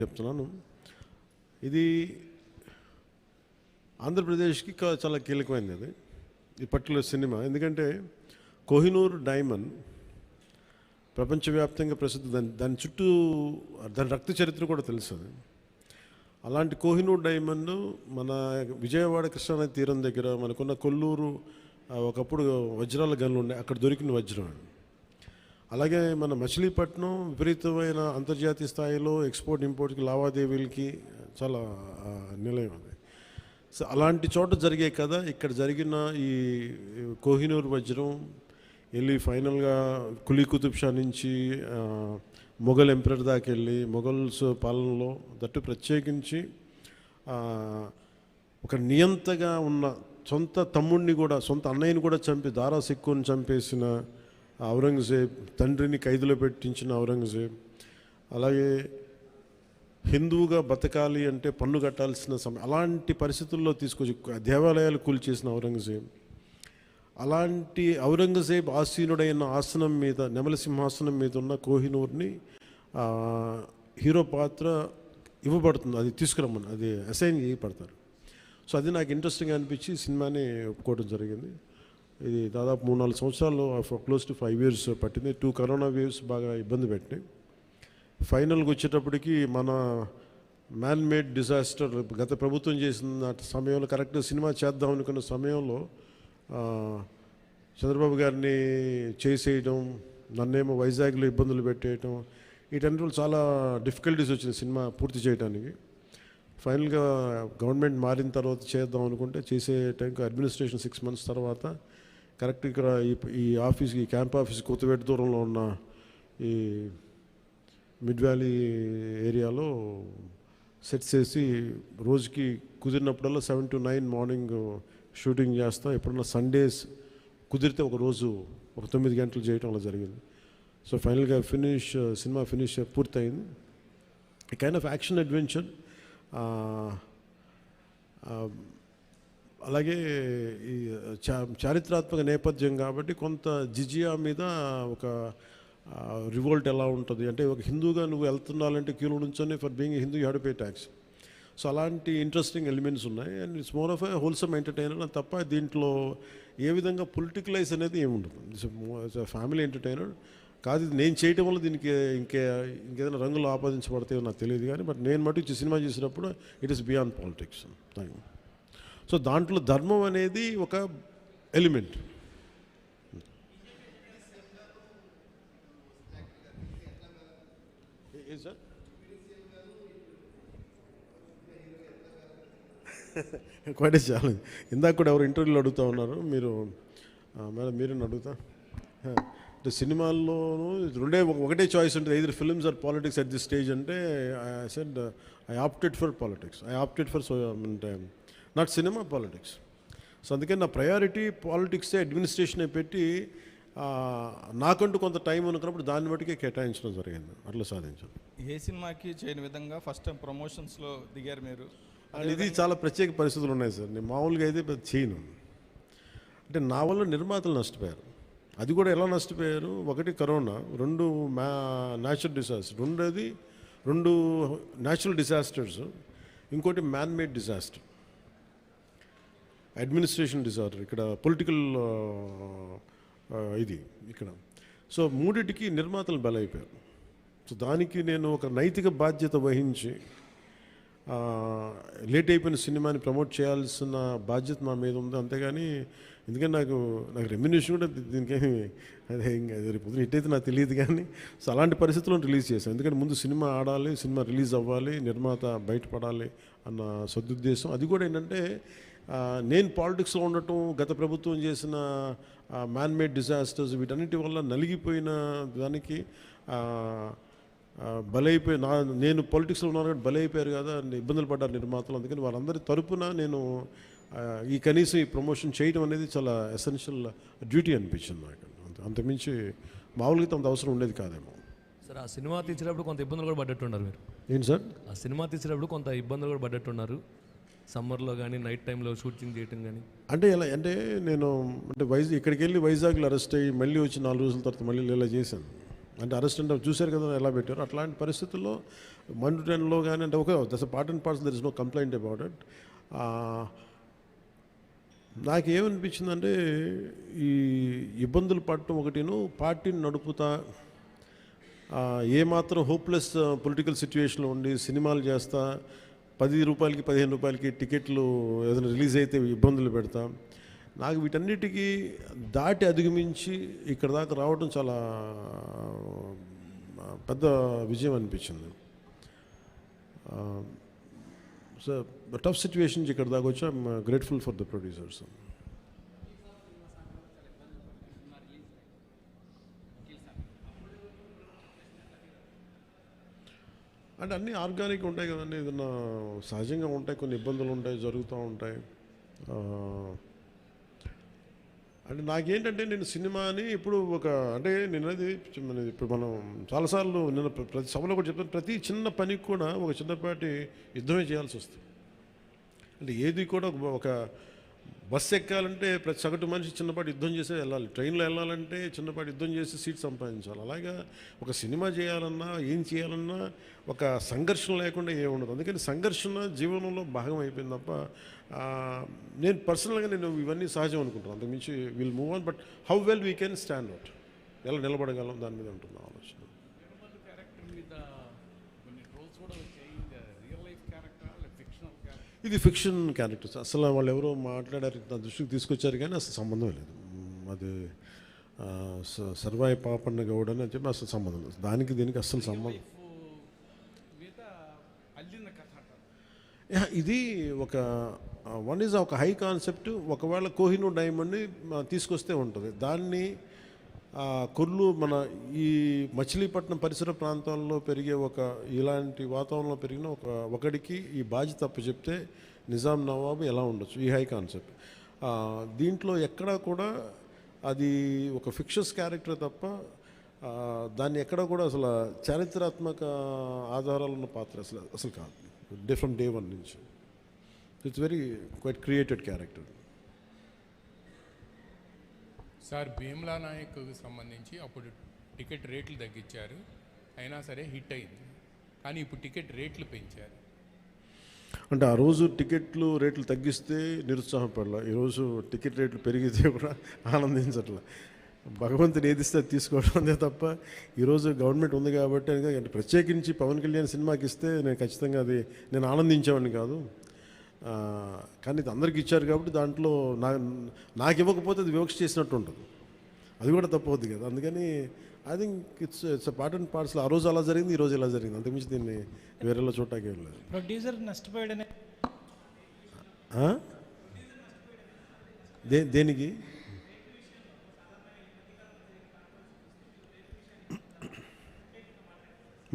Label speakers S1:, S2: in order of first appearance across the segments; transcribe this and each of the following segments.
S1: చెప్తున్నాను. ఇది ఆంధ్రప్రదేశ్కి చాలా కీలకమైనది అది ఈ పర్టికులర్ సినిమా. ఎందుకంటే కోహినూర్ డైమండ్ ప్రపంచవ్యాప్తంగా ప్రసిద్ధి. దాని చుట్టూ దాని రక్త చరిత్ర కూడా తెలుసు. అలాంటి కోహినూర్ డైమండ్ మన విజయవాడ కృష్ణానది తీరం దగ్గర మనకున్న కొల్లూరు ఒకప్పుడు వజ్రాల గనులు ఉండే అక్కడ దొరికిన వజ్రం. అలాగే మన మచిలీపట్నం విపరీతమైన అంతర్జాతీయ స్థాయిలో ఎక్స్పోర్ట్ ఇంపోర్ట్కి లావాదేవీలకి చాలా నిలయం అది. సో అలాంటి చోట జరిగే కదా ఇక్కడ జరిగిన ఈ కోహినూర్ వజ్రం వెళ్ళి ఫైనల్గా కులీ కుతుబ్ షా నుంచి మొఘల్ ఎంపరర్ దాకా వెళ్ళి మొఘల్స్ పాలనలో దట్టు ప్రత్యేకించి ఒక నియంతగా ఉన్న సొంత తమ్ముడిని కూడా సొంత అన్నయ్యని కూడా చంపి దారా సిక్కుని చంపేసిన ఔరంగజేబ్, తండ్రిని ఖైదులో పెట్టించిన ఔరంగజేబ్, అలాగే హిందువుగా బతకాలి అంటే పన్ను కట్టాల్సిన సమయం అలాంటి పరిస్థితుల్లో తీసుకొచ్చి దేవాలయాలు కూల్చేసిన ఔరంగజేబ్, అలాంటి ఔరంగజేబ్ ఆసీనుడైన ఆసనం మీద నెమలి సింహాసనం మీద ఉన్న కోహినూర్ని హీరో పాత్ర ఇవ్వబడుతుంది. అది తీసుకురమ్మని అది అసైన్ చేయబడతారు. సో అది నాకు ఇంట్రెస్టింగ్ అనిపించి సినిమాని ఒప్పుకోవడం జరిగింది. ఇది దాదాపు 3-4 సంవత్సరాలు క్లోజ్ టు 5 years పట్టింది. 2 కరోనా వేవ్స్ బాగా ఇబ్బంది పెట్టినాయి. ఫైనల్గా వచ్చేటప్పటికి మన మ్యాన్ మేడ్ డిజాస్టర్ గత ప్రభుత్వం చేసిన సమయంలో కరెక్ట్గా సినిమా చేద్దాం అనుకున్న సమయంలో చంద్రబాబు గారిని చేసేయడం, నన్నేమో వైజాగ్లో ఇబ్బందులు పెట్టేయటం, వీటన్నిటిలో చాలా డిఫికల్టీస్ వచ్చినాయి సినిమా పూర్తి చేయడానికి. ఫైనల్గా గవర్నమెంట్ మారిన తర్వాత చేద్దాం అనుకుంటే చేసే టైంకి అడ్మినిస్ట్రేషన్ 6 months తర్వాత కరెక్ట్ ఇక్కడ ఈ ఆఫీస్ ఈ క్యాంప్ ఆఫీస్ కొత్తపేట దూరంలో ఉన్న ఈ మిడ్ వ్యాలీ ఏరియాలో సెట్ చేసి రోజుకి కుదిరినప్పుడల్లా 7 to 9 మార్నింగ్ షూటింగ్ చేస్తాం. ఎప్పుడన్నా సండేస్ కుదిరితే ఒక రోజు ఒక 9 గంటలు చేయటం అలా జరిగింది. సో ఫైనల్గా సినిమా ఫినిష్ పూర్తయింది. ఈ కైండ్ ఆఫ్ యాక్షన్ అడ్వెంచర్, అలాగే ఈ చారిత్రాత్మక నేపథ్యం కాబట్టి కొంత జిజియా మీద ఒక రివోల్ట్ ఎలా ఉంటుంది అంటే ఒక హిందూగా నువ్వు వెళ్తున్నాలంటే క్యూలో నుంచొని for being Hindu you have to pay tax. So అలాంటి ఇంట్రెస్టింగ్ ఎలిమెంట్స్ ఉన్నాయి. And it's more of a wholesome entertainer తప్ప దీంట్లో ఏ విధంగా పొలిటికలైజ్ అనేది ఏముండదు. ఇట్స్ ఫ్యామిలీ ఎంటర్టైనర్ కాదు. ఇది నేను చేయటం వల్ల దీనికి ఇంకేదైనా రంగులు ఆపాదించబడతాయో నాకు తెలియదు కానీ బట్ నేను మటుకు సినిమా చేసినప్పుడు it is beyond politics. So దాంట్లో ధర్మం అనేది ఒక ఎలిమెంట్. Quite a challenge. ఇందాక కూడా ఎవరు ఇంటర్వ్యూలో అడుగుతూ ఉన్నారు, మీరు మేడం మీరేనా అడుగుతా అంటే సినిమాల్లోనూ ఒకటే చాయిస్ ఉంటుంది, either films or politics at this stage అంటే I said I opted for politics. I opted for not cinema, politics. So అందుకని నా ప్రయారిటీ పాలిటిక్సే అడ్మినిస్ట్రేషన్ పెట్టి నాకంటూ కొంత టైం అనుకున్నప్పుడు దాన్ని బట్టికే కేటాయించడం జరిగింది. అట్లా సాధించాను.
S2: ఏ సినిమాకి చేయని విధంగా ఫస్ట్ టైం ప్రమోషన్స్లో దిగారు మీరు.
S1: ఇది చాలా ప్రత్యేక పరిస్థితులు ఉన్నాయి సార్. నేను మామూలుగా అయితే చేయను. అంటే నా వల్ల నిర్మాతలు నష్టపోయారు. అది కూడా ఎలా నష్టపోయారు, ఒకటి corona, 2 natural disaster, 2 natural disasters, ఇంకోటి man made disaster, administration disaster, ఇక్కడ పొలిటికల్ ఇది ఇక్కడ. సో మూడింటికి నిర్మాతలు బలైపోయారు. సో దానికి నేను ఒక నైతిక బాధ్యత వహించి లేట్ అయిపోయిన సినిమాని ప్రమోట్ చేయాల్సిన బాధ్యత నా మీద ఉంది. అంతేగాని ఎందుకంటే నాకు రెమ్యునేషన్ కూడా దీనికేమి అదే ఇంకా రేపు హిట్ అయితే నాకు తెలియదు కానీ సో అలాంటి పరిస్థితుల్లో రిలీజ్ చేశాను. ఎందుకంటే ముందు సినిమా ఆడాలి, సినిమా రిలీజ్ అవ్వాలి, నిర్మాత బయటపడాలి అన్న సదుద్దేశం. అది కూడా ఏంటంటే నేను పాలిటిక్స్లో ఉండటం, గత ప్రభుత్వం చేసిన మ్యాన్ మేడ్ డిజాస్టర్స్ వీటన్నిటి వల్ల నలిగిపోయిన దానికి నేను పొలిటిక్స్లో ఉన్నాను కాబట్టి బలైపోయారు కదా, ఇబ్బందులు పడ్డారు నిర్మాతలు. అందుకని వాళ్ళందరి తరపున నేను ఈ కనీసం ఈ ప్రమోషన్ చేయడం అనేది చాలా ఎసెన్షియల్ డ్యూటీ అనిపించింది నాకు. అంతమించి మామూలుగా అంత అవసరం ఉండేది కాదేమో.
S3: సార్ ఆ సినిమా తీసేటప్పుడు కొంత ఇబ్బందులు కూడా పడ్డట్టున్నారు మీరు.
S1: ఏంటి సార్?
S3: ఆ సినిమా తీసేటప్పుడు కొంత ఇబ్బందులు కూడా పడ్డట్టున్నారు, సమ్మర్లో కానీ నైట్ టైంలో షూటింగ్ చేయటం కానీ.
S1: అంటే ఎలా అంటే నేను ఇక్కడికి వెళ్ళి వైజాగ్లో అరెస్ట్ అయ్యి మళ్ళీ వచ్చి 4 రోజుల తర్వాత మళ్ళీ ఇలా చేశాను. అంటే అరెస్ట్ అంటే చూశారు కదా ఎలా పెట్టారు. అట్లాంటి పరిస్థితుల్లో మండుటెన్లో కానీ అంటే okay that's part and parcel, there is no complaint about it. నాకేమనిపించిందంటే ఈ ఇబ్బందులు పడటం ఒకటిను, పార్టీని నడుపుతా ఏమాత్రం హోప్లెస్ పొలిటికల్ సిచ్యువేషన్లో ఉండి సినిమాలు చేస్తా 10 రూపాయలకి 15 రూపాయలకి టికెట్లు ఏదైనా రిలీజ్ అయితే ఇబ్బందులు పెడతా, నాకు వీటన్నిటికీ దాటి అధిగమించి ఇక్కడ దాకా రావడం చాలా పెద్ద విజయం అనిపించింది. సో టఫ్ సిచ్యువేషన్ ఇక్కడ దాకా వచ్చి I'm grateful for the producers. అంటే అన్నీ ఆర్గానిక్ ఉంటాయి కదండి, ఏదన్నా సహజంగా ఉంటాయి, కొన్ని ఇబ్బందులు ఉంటాయి, జరుగుతూ ఉంటాయి. అంటే నాకేంటంటే నేను సినిమాని ఇప్పుడు అంటే నేను అది ఇప్పుడు మనం చాలాసార్లు నేను ప్రతి సభలో కూడా చెప్తాను, ప్రతి చిన్న పనికి కూడా ఒక చిన్నపాటి యుద్ధమే చేయాల్సి వస్తుంది. అంటే ఏది కూడా ఒక బస్సు ఎక్కాలంటే ప్రతి సగటు మనిషి చిన్నపాటి యుద్ధం చేసే వెళ్ళాలి, ట్రైన్లో వెళ్ళాలంటే చిన్నపాటి యుద్ధం చేసి సీట్ సంపాదించాలి. అలాగా ఒక సినిమా చేయాలన్నా ఏం చేయాలన్నా ఒక సంఘర్షణ లేకుండా ఏముండదు. అందుకని సంఘర్షణ జీవనంలో భాగం అయిపోయింది తప్ప నేను పర్సనల్గా నేను ఇవన్నీ సహజం అనుకుంటాను. అంతకుమించి will move on, but how well we can stand out, ఎలా నిలబడగలం దాని మీద ఉంటుంది ఆలోచన. ఇది ఫిక్షన్ క్యారెక్టర్స్, అసలు వాళ్ళు ఎవరో మాట్లాడారు నా దృష్టికి తీసుకొచ్చారు కానీ అసలు సంబంధం లేదు. అది సర్వాయి పాపన్న గౌడ్ అని చెప్పి అసలు సంబంధం లేదు, దానికి దీనికి అస్సలు సంబంధం. ఇది ఒక వన్ ఈజ్ ఒక హై కాన్సెప్ట్. ఒకవేళ కోహినూర్ డైమండ్ని తీసుకొస్తే ఉంటుంది, దాన్ని కొర్లు మన ఈ మచిలీపట్నం పరిసర ప్రాంతాల్లో పెరిగే ఇలాంటి వాతావరణంలో పెరిగిన ఒకడికి ఈ బాధ్యత తప్పు చెప్తే నిజాం నవాబు ఎలా ఉండొచ్చు, ఈ హై కాన్సెప్ట్. దీంట్లో ఎక్కడా కూడా అది ఒక ఫిక్షస్ క్యారెక్టర్ తప్ప దాన్ని ఎక్కడా కూడా అసలు చారిత్రాత్మక ఆధారాలు ఉన్న పాత్ర అసలు కాదు, ఫ్రమ్ డే వన్ నుంచి. It's very quite created character.
S4: Sir Bheemla నాయక్కు సంబంధించి అప్పుడు టికెట్ రేట్లు తగ్గించారు, అయినా సరే హిట్ అయింది. కానీ ఇప్పుడు టికెట్ రేట్లు పెంచారు.
S1: అంటే ఆ రోజు టికెట్లు రేట్లు తగ్గిస్తే నిరుత్సాహపడలా, ఈరోజు టికెట్ రేట్లు పెరిగితే కూడా ఆనందించట్లా. భగవంతుని ఏదిస్తే అది తీసుకోవడం అంతే తప్ప ఈరోజు గవర్నమెంట్ ఉంది కాబట్టి అంటే ప్రత్యేకించి పవన్ కళ్యాణ్ సినిమాకి ఇస్తే నేను ఖచ్చితంగా అది నేను ఆనందించేవాడిని కాదు. కానీ ఇది అందరికి ఇచ్చారు కాబట్టి దాంట్లో నాకు ఇవ్వకపోతే అది వివక్ష చేసినట్టు ఉంటుంది, అది కూడా తప్పవుద్ది కదా. అందుకని I think it's part and parcel. ఆ రోజు అలా జరిగింది, ఈ రోజు ఇలా జరిగింది, అంతకుమించి దీన్ని వేరేలా చూడటానికి వెళ్ళలేదు.
S5: ప్రొడ్యూసర్ నష్టపోయాడనే
S1: దేనికి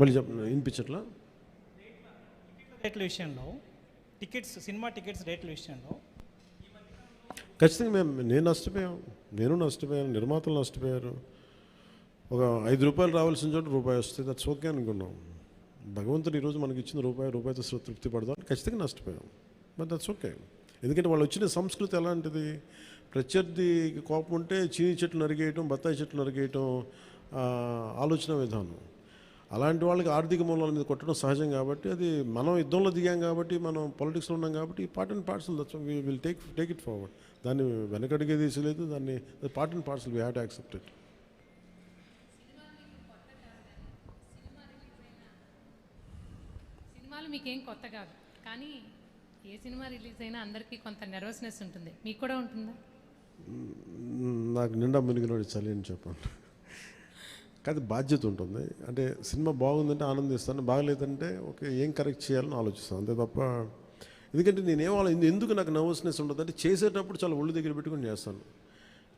S1: మళ్ళీ వినిపించట్లా?
S5: రేట్ల విషయంలో సినిమా టికెట్స్ రేట్ల విషయంలో
S1: ఖచ్చితంగా నేను నష్టపోయాను, నిర్మాతలు నష్టపోయారు. ఒక 5 రూపాయలు రావాల్సిన చోట రూపాయి వస్తే దట్స్ ఓకే అనుకున్నాం. భగవంతుడు ఈరోజు మనకి ఇచ్చిన రూపాయితో తృప్తి పడదాం, ఖచ్చితంగా నష్టపోయాం, బట్ దట్స్ ఓకే. ఎందుకంటే వాళ్ళు వచ్చిన సంస్కృతి ఎలాంటిది, ప్రత్యర్థి కోపం ఉంటే చీని చెట్లు నరిగేయటం, బత్తాయి చెట్లు నరిగేయటం ఆలోచన విధానం. అలాంటి వాళ్ళకి ఆర్థిక మూలాల మీద కొట్టడం సహజం కాబట్టి, అది మనం యుద్ధంలో దిగాం కాబట్టి, మనం పాలిటిక్స్లో ఉన్నాం కాబట్టి part and parcel, that's we will take it forward. దాన్ని వెనకడిగే తీసలేదు, దాన్ని part and parcel we have to accept it.
S6: సినిమాలు మీకేం కొత్త కాదు, కానీ ఏ సినిమా రిలీజ్ అయినా అందరికీ కొంత నెర్వస్నెస్ ఉంటుంది, మీకు కూడా ఉంటుందా?
S1: నాకు నిండా మునిగినోడు చలి అని చెప్పండి. కాదు, బాధ్యత ఉంటుంది. అంటే సినిమా బాగుందంటే ఆనందిస్తాను, బాగలేదంటే ఓకే ఏం కరెక్ట్ చేయాలని ఆలోచిస్తాను, అంతే తప్ప. ఎందుకంటే ఎందుకు నాకు నర్వస్నెస్ ఉంటుంది అంటే చేసేటప్పుడు చాలా ఒళ్ళు దగ్గర పెట్టుకుని చేస్తాను.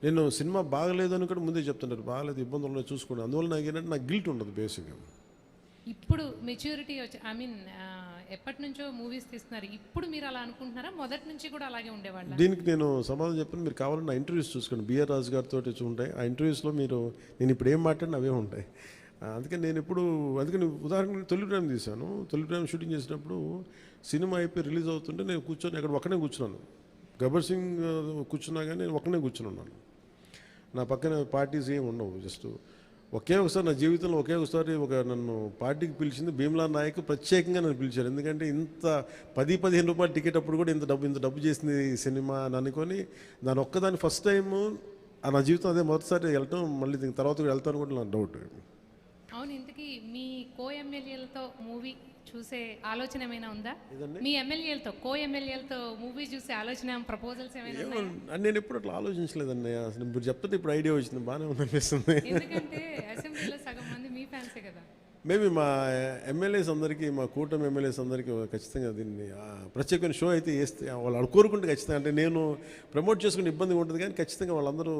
S1: నేను సినిమా బాగలేదని కూడా ముందే చెప్తుంటారు, బాగలేదు ఇబ్బందులు ఉన్నాయి చూసుకోండి. అందువల్ల నాకు ఏంటంటే నాకు గిల్ట్ ఉండదు బేసిక్గా.
S6: ఇప్పుడు మెచ్యూరిటీ వచ్చి ఎప్పటి నుంచో మూవీస్ తీస్తున్నారు, ఇప్పుడు మీరు అలా అనుకుంటున్నారా? మొదటి నుంచి కూడా అలాగే ఉండేవాళ్ళ?
S1: దీనికి నేను సమాధానం చెప్పాను. మీరు కావాలన్న ఇంటర్వ్యూస్ చూసుకోండి, బిఆర్ రాజు గారితో ఉంటాయి. ఆ ఇంటర్వ్యూస్లో నేను ఇప్పుడు ఏం మాట్లాడినా అవే ఉంటాయి. అందుకని ఉదాహరణకు తొలి ప్రేమ తీశాను. తొలి ప్రేమ షూటింగ్ చేసినప్పుడు సినిమా అయిపోయి రిలీజ్ అవుతుంటే నేను కూర్చొని అక్కడ ఒక్కనే కూర్చున్నాను. గబ్బర్ సింగ్ కూర్చున్నా కానీ నేను ఒక్కనే కూర్చుని ఉన్నాను. నా పక్కన పార్టీస్ ఏమి ఉండవు, జస్ట్ ఒకే ఒకసారి నా జీవితంలో ఒకే ఒకసారి నన్ను పార్టీకి పిలిచింది భీమ్లా నాయక్ ప్రత్యేకంగా నన్ను పిలిచారు. ఎందుకంటే ఇంత 10-15 రూపాయలు టికెట్ అప్పుడు కూడా ఇంత డబ్బు చేసింది ఈ సినిమా అని అనుకొని దాని ఒక్కదాన్ని ఫస్ట్ టైము నా జీవితం అదే మొదటిసారి వెళ్ళటం. మళ్ళీ దీని తర్వాత కూడా వెళ్తాను కూడా నాకు డౌట్.
S6: అవును, ఇంతకీ మీ కో-ఎమ్మెల్యేలతో మూవీ చూసే ఆలోచన ఏమైనా ఉందా? మీ ఎమ్మెల్యేలతో కో-ఎమ్మెల్యేలతో మూవీ చూసే ఆలోచన, ప్రపోజల్స్ ఏమైనా ఉన్నాయా?
S1: నేను ఎప్పుడు అట్లా ఆలోచించలేదండి. అసలు ఇప్పుడు చెప్తే ఇప్పుడు ఐడియా వచ్చింది, బాగానే ఉందనిపిస్తుంది.
S6: ఎందుకంటే అసెంబ్లీలో సగం మంది మీ ఫ్యాన్సే కదా.
S1: మేబీ మా ఎమ్మెల్యేస్ అందరికీ, మా కూటమి ఎమ్మెల్యేస్ అందరికీ ఖచ్చితంగా దీన్ని ప్రత్యేకమైన షో అయితే వేస్తే వాళ్ళు కోరుకుంటే ఖచ్చితంగా, అంటే నేను ప్రమోట్ చేసుకునే ఇబ్బందిగా ఉంటుంది కానీ ఖచ్చితంగా వాళ్ళందరూ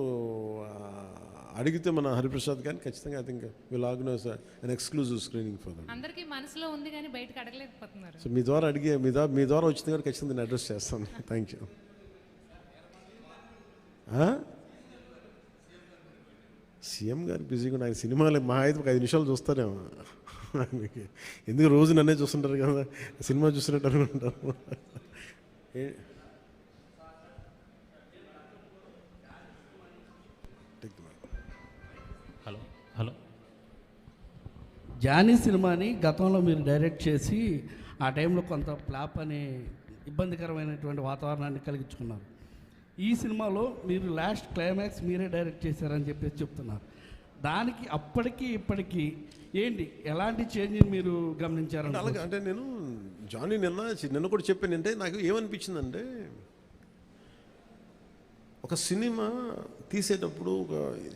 S1: అడిగితే మన హరిప్రసాద్ కానీ ఖచ్చితంగా I think will organise an exclusive screening for them.
S6: అందరికీ మనసులో ఉంది కానీ బయటకు అడగలేకపోతున్నారు.
S1: సో మీ ద్వారా మీ ద్వారా వచ్చింది కానీ ఖచ్చితంగా నేను అడ్రస్ చేస్తాను. Thank you. సీఎం గారు బిజీగా ఆయన సినిమాలు మా అయితే ఒక 5 నిమిషాలు చూస్తారేమో. ఎందుకు రోజు నన్నే చూస్తుంటారు కదా, సినిమా చూస్తున్నట్టు అనుకుంటారు.
S7: హలో, జానీ సినిమాని గతంలో మీరు డైరెక్ట్ చేసి ఆ టైంలో కొంత ఫ్లాప్ అనే ఇబ్బందికరమైనటువంటి వాతావరణాన్ని కలిగించుకున్నారు. ఈ సినిమాలో మీరు లాస్ట్ క్లైమాక్స్ మీరే డైరెక్ట్ చేశారని చెప్పేసి చెప్తున్నారు. దానికి అప్పటికి ఇప్పటికీ ఏంటి, ఎలాంటి చేంజ్ మీరు గమనించారు?
S1: అలాగే అంటే నేను జానీ నిన్న కూడా చెప్పాను. అంటే నాకు ఏమనిపించిందంటే, ఒక సినిమా తీసేటప్పుడు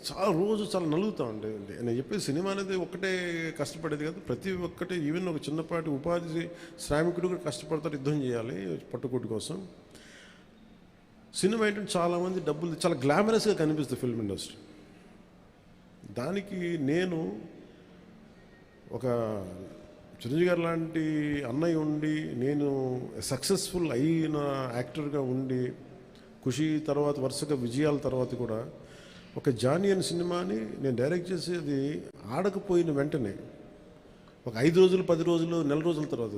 S1: చాలా నలుగుతా ఉండే. నేను చెప్పేది సినిమా అనేది ఒక్కటే కష్టపడేది కాదు, ప్రతి ఒక్కటే. ఈవెన్ ఒక చిన్నపాటి ఉపాధి శ్రామికుడు కూడా కష్టపడతారు, యుద్ధం చేయాలి పట్టుకోటి కోసం. సినిమా ఏంటంటే చాలామంది డబ్బులు చాలా గ్లామరస్గా కనిపిస్తుంది ఫిల్మ్ ఇండస్ట్రీ. దానికి నేను ఒక చిరంజీవి గారు లాంటి అన్నయ్య ఉండి, నేను సక్సెస్ఫుల్ అయిన యాక్టర్గా ఉండి, ఖుషి తర్వాత వరుసగా విజయాల తర్వాత కూడా ఒక జానీ అనే సినిమాని నేను డైరెక్ట్ చేసేది ఆడకపోయిన వెంటనే ఒక 5 రోజులు 10 రోజులు నెల రోజుల తర్వాత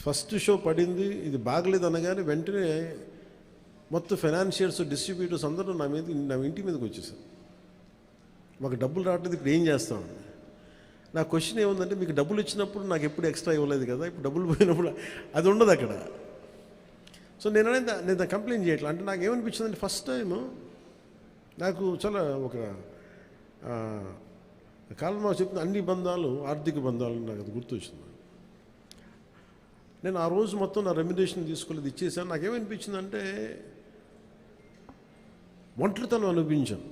S1: ఫస్ట్ షో పడింది, ఇది బాగలేదు అనగానే వెంటనే మొత్తం ఫైనాన్షియర్స్, డిస్ట్రిబ్యూటర్స్ అందరూ నా ఇంటి మీదకి వచ్చేసారు. మాకు డబ్బులు రావట్లేదు, ఇప్పుడు ఏం చేస్తామని. నా క్వశ్చన్ ఏముందంటే, మీకు డబ్బులు ఇచ్చినప్పుడు నాకు ఎప్పుడు ఎక్స్ట్రా ఇవ్వలేదు కదా, ఇప్పుడు డబ్బులు పోయినప్పుడు అది ఉండదు అక్కడ. సో నేను కంప్లైంట్ చేయట్లేదు. అంటే నాకు ఏమనిపించిందంటే, ఫస్ట్ టైము నాకు చాలా ఒక కాలంలో చెప్పిన అన్ని బంధాలు ఆర్థిక బంధాలు నాకు అది గుర్తొచ్చింది. నేను ఆ రోజు మొత్తం నా రెమ్యునరేషన్ తీసుకోలేదు, ఇచ్చేసాను. నాకేమనిపించిందంటే, ఒంటరితనం అనిపించాను.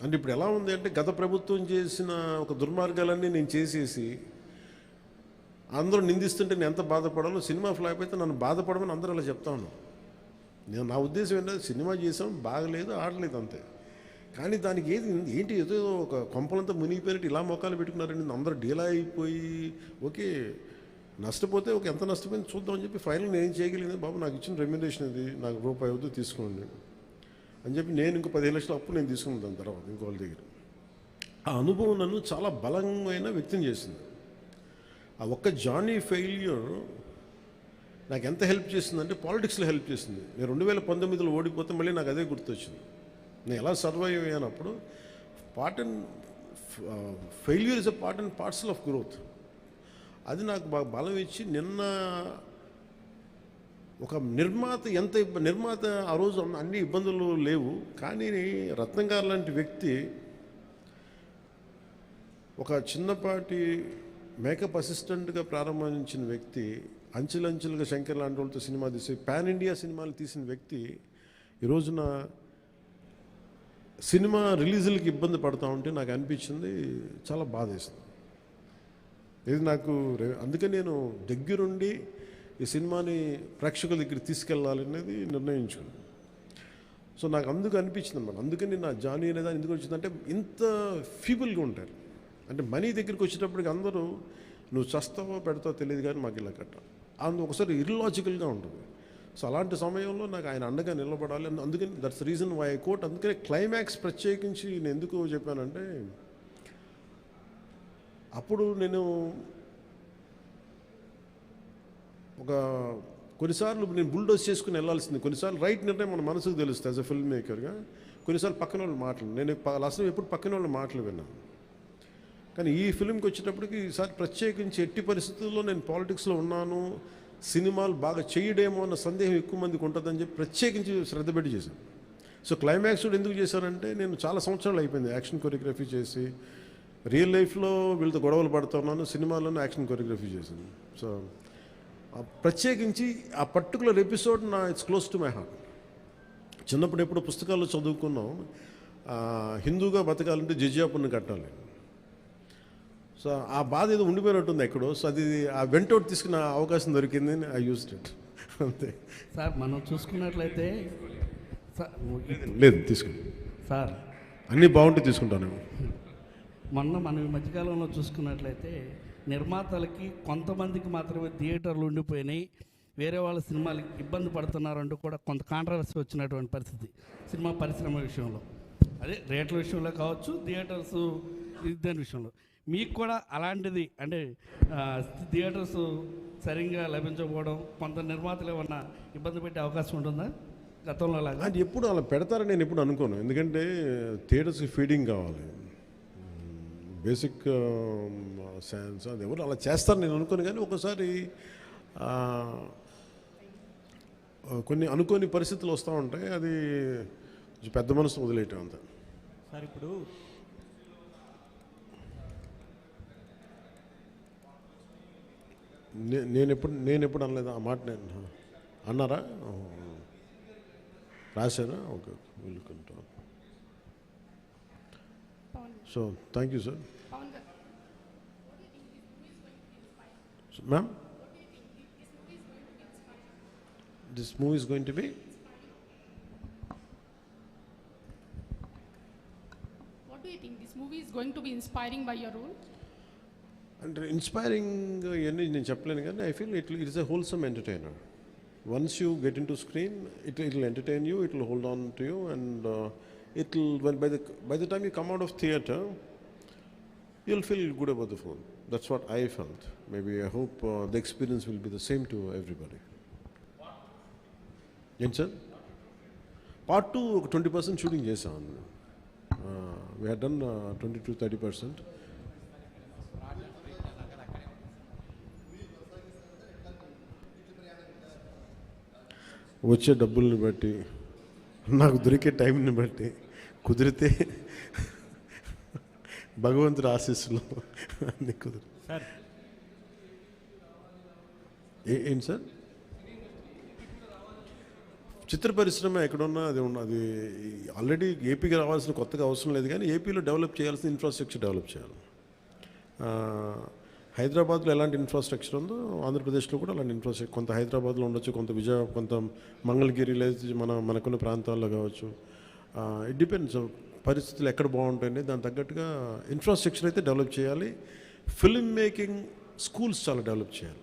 S1: అంటే ఇప్పుడు ఎలా ఉంది అంటే, గత ప్రభుత్వం చేసిన ఒక దుర్మార్గాలన్నీ నేను చేసేసి అందరూ నిందిస్తుంటే నేను ఎంత బాధపడాలో, సినిమా ఫ్లాప్ అయితే నన్ను బాధపడమని అందరూ అలా చెప్తాను. నా ఉద్దేశం ఏంటంటే, సినిమా చేసాం, బాగలేదు, ఆడలేదు అంతే. కానీ దానికి ఏంటి ఏదో ఒక కొంపలంతా మునిగిపోయినట్టు ఇలా మొక్కలు పెట్టుకున్నారండి. అందరూ డీలా అయిపోయి, ఓకే నష్టపోతే ఒక ఎంత నష్టపోయింది చూద్దామని చెప్పి ఫైనల్ నేను ఏం చేయగలిగింది, బాబు నాకు ఇచ్చిన రెమ్యునరేషన్ ఇది, నాకు రూపాయి వద్దు తీసుకోండి అని చెప్పి నేను ఇంకో 15 లక్షలు అప్పు నేను తీసుకున్నాను. దాని తర్వాత ఇంకోళ్ళ దగ్గర ఆ అనుభవం నన్ను చాలా బలమైన వ్యక్తం చేసింది. ఆ ఒక్క జానీ ఫెయిల్యూర్ నాకు ఎంత హెల్ప్ చేసిందంటే, పాలిటిక్స్లో హెల్ప్ చేసింది. నేను 2019లో ఓడిపోతే మళ్ళీ నాకు అదే గుర్తొచ్చింది. నేను ఎలా సర్వైవ్ అయ్యానప్పుడు, failure is a part and parcel of growth. అది నాకు బాగా బలం ఇచ్చి, నిన్న ఒక నిర్మాత ఆ రోజు అన్ని ఇబ్బందులు లేవు, కానీ రత్నం గారు లాంటి వ్యక్తి, ఒక చిన్నపాటి మేకప్ అసిస్టెంట్గా ప్రారంభించిన వ్యక్తి, అంచెలంచెలుగా శంకర్ లాంటి వాళ్ళతో సినిమా తీసి పాన్ ఇండియా సినిమాలు తీసిన వ్యక్తి ఈరోజున సినిమా రిలీజులకి ఇబ్బంది పడుతూ ఉంటే నాకు అనిపించింది, చాలా బాధేస్తుంది. ఇది నాకు అందుకే నేను దగ్గరుండి ఈ సినిమాని ప్రేక్షకుల దగ్గర తీసుకెళ్ళాలనేది నిర్ణయించుకున్నాను. సో నాకు అందుకు అనిపించింది అన్నమాట. అందుకని నా జానీ అనేది ఎందుకు వచ్చిందంటే, ఇంత ఫీబుల్గా ఉంటారు. అంటే మనీ దగ్గరికి వచ్చేటప్పటికి అందరూ నువ్వు చస్తావో పెడతావో తెలియదు కానీ మాకు ఇలా కట్ట ఒకసారి ఇర్లాజికల్గా ఉంటుంది. సో అలాంటి సమయంలో నాకు ఆయన అండగా నిలబడాలి. అందుకని that's reason why I quote. అందుకని క్లైమాక్స్ ప్రత్యేకించి నేను ఎందుకు చెప్పానంటే, అప్పుడు నేను కొన్నిసార్లు నేను బుల్డోజ్ చేసుకుని వెళ్ళాల్సింది, కొన్నిసార్లు రైట్ నిర్ణయం మన మనసుకు తెలుస్తుంది యాజ్ ఎ ఫిల్మ్ మేకర్గా. కొన్నిసార్లు పక్కన వాళ్ళ మాటలు నేను లాస్ట్ టైం ఎప్పుడు పక్కన వాళ్ళ మాటలు విన్నాను. కానీ ఈ ఫిలింకి వచ్చేటప్పటికి ఈసారి ప్రత్యేకించి ఎట్టి పరిస్థితుల్లో నేను పాలిటిక్స్లో ఉన్నాను, సినిమాలు బాగా చేయడేమో అన్న సందేహం ఎక్కువ మందికి ఉంటుందని చెప్పి ప్రత్యేకించి శ్రద్ధ పెట్టి చేశాను. సో క్లైమాక్స్ కూడా ఎందుకు చేశానంటే, నేను చాలా సంవత్సరాలు అయిపోయింది యాక్షన్ కొరియోగ్రఫీ చేసి, రియల్ లైఫ్లో వీళ్ళతో గొడవలు పడుతున్నాను, సినిమాల్లోనూ యాక్షన్ కొరియోగ్రఫీ చేశాను. సో ప్రత్యేకించి ఆ particular episode it's close to my heart. చిన్నప్పుడు ఎప్పుడు పుస్తకాల్లో చదువుకున్నాం, హిందూగా బతకాలంటే జిజియా పన్ను కట్టాలి. సో ఆ బాధ ఏదో ఉండిపోయినట్టుంది ఎక్కడో. సో అది ఆ వెంటౌట్ తీసుకున్న అవకాశం దొరికింది, ఐ యూస్డ్ ఇట్ అంతే.
S7: సార్ మనం చూసుకున్నట్లయితే
S1: లేదు తీసుకుని
S7: సార్
S1: అన్నీ బాగుంటే తీసుకుంటాను.
S7: మనం ఈ మధ్యకాలంలో చూసుకున్నట్లయితే నిర్మాతలకి కొంతమందికి మాత్రమే థియేటర్లు ఉండిపోయినాయి, వేరే వాళ్ళ సినిమాలకి ఇబ్బంది పడుతున్నారంటూ కూడా కొంత కాంట్రవర్సీ వచ్చినటువంటి పరిస్థితి సినిమా పరిశ్రమ విషయంలో. అదే రేట్ల విషయంలో కావచ్చు, థియేటర్స్ దాని విషయంలో మీకు కూడా అలాంటిది అంటే థియేటర్స్ సరిగ్గా లభించకపోవడం కొంత నిర్మాతలు ఏమన్నా ఇబ్బంది పెట్టే అవకాశం ఉంటుందా గతంలో లాగా?
S1: అది ఎప్పుడు అలా పెడతారని నేను ఎప్పుడు అనుకోను, ఎందుకంటే థియేటర్స్కి ఫీడింగ్ కావాలి, బేసిక్ సైన్స్ అది ఎవరు అలా చేస్తారు నేను అనుకోను. కానీ ఒకసారి కొన్ని అనుకోని పరిస్థితులు వస్తూ ఉంటాయి, అది పెద్ద మనసు వదిలేయటం అంతా.
S5: సార్ ఇప్పుడు
S1: నేను ఎప్పుడు అనలేదు ఆ మాట. నేను అన్నారా, రాశారా? Okay, welcome. So thank you sir. Ma'am, this movie is going to be?
S8: What do you think this movie is going to be inspiring by your role?
S1: అంటే ఇన్స్పైరింగ్ ఇవన్నీ నేను చెప్పలేను, కానీ I feel it is a wholesome entertainer. Once you get in to screen, it will entertain you, it will hold on to you, and it will buy the time you come out of theatre you will feel good about the film. That's what I felt. Maybe I hope the experience will be the same to everybody. ఏంటి sir? Part 2 ఒక 20% shooting చేసాం. We had done 20 to 30%. వచ్చే డబ్బుల్ని బట్టి, నాకు దొరికే టైంని బట్టి, కుదిరితే భగవంతుడి ఆశీస్సులు అన్నీ కుదిరి.
S5: సార్
S1: ఏంటి సార్? చిత్ర పరిశ్రమ ఎక్కడున్నా అది ఆల్రెడీ ఏపీకి రావాల్సిన కొత్తగా అవసరం లేదు, కానీ ఏపీలో డెవలప్ చేయాల్సిన ఇన్ఫ్రాస్ట్రక్చర్ డెవలప్ చేయాలి. హైదరాబాద్లో ఎలాంటి ఇన్ఫ్రాస్ట్రక్చర్ ఉందో ఆంధ్రప్రదేశ్లో కూడా అలాంటి ఇన్ఫ్రాస్ట్రక్చర్ కొంత హైదరాబాద్లో ఉండొచ్చు, కొంత కొంత మంగళగిరి లేదా మనకున్న ప్రాంతాల్లో కావచ్చు. ఇట్ డిపెండ్స్ పరిస్థితులు ఎక్కడ బాగుంటాయని దానికి తగ్గట్టుగా ఇన్ఫ్రాస్ట్రక్చర్ అయితే డెవలప్ చేయాలి. ఫిల్మ్ మేకింగ్ స్కూల్స్ చాలా డెవలప్ చేయాలి.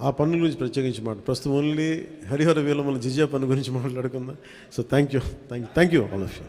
S1: ఆ పన్నుల గురించి ప్రత్యేకించి ప్రస్తుతం ఓన్లీ హరిహర వీళ్ళ మన జిజియా పన్ను గురించి మాట్లాడుకుందాం. So thank you all of you.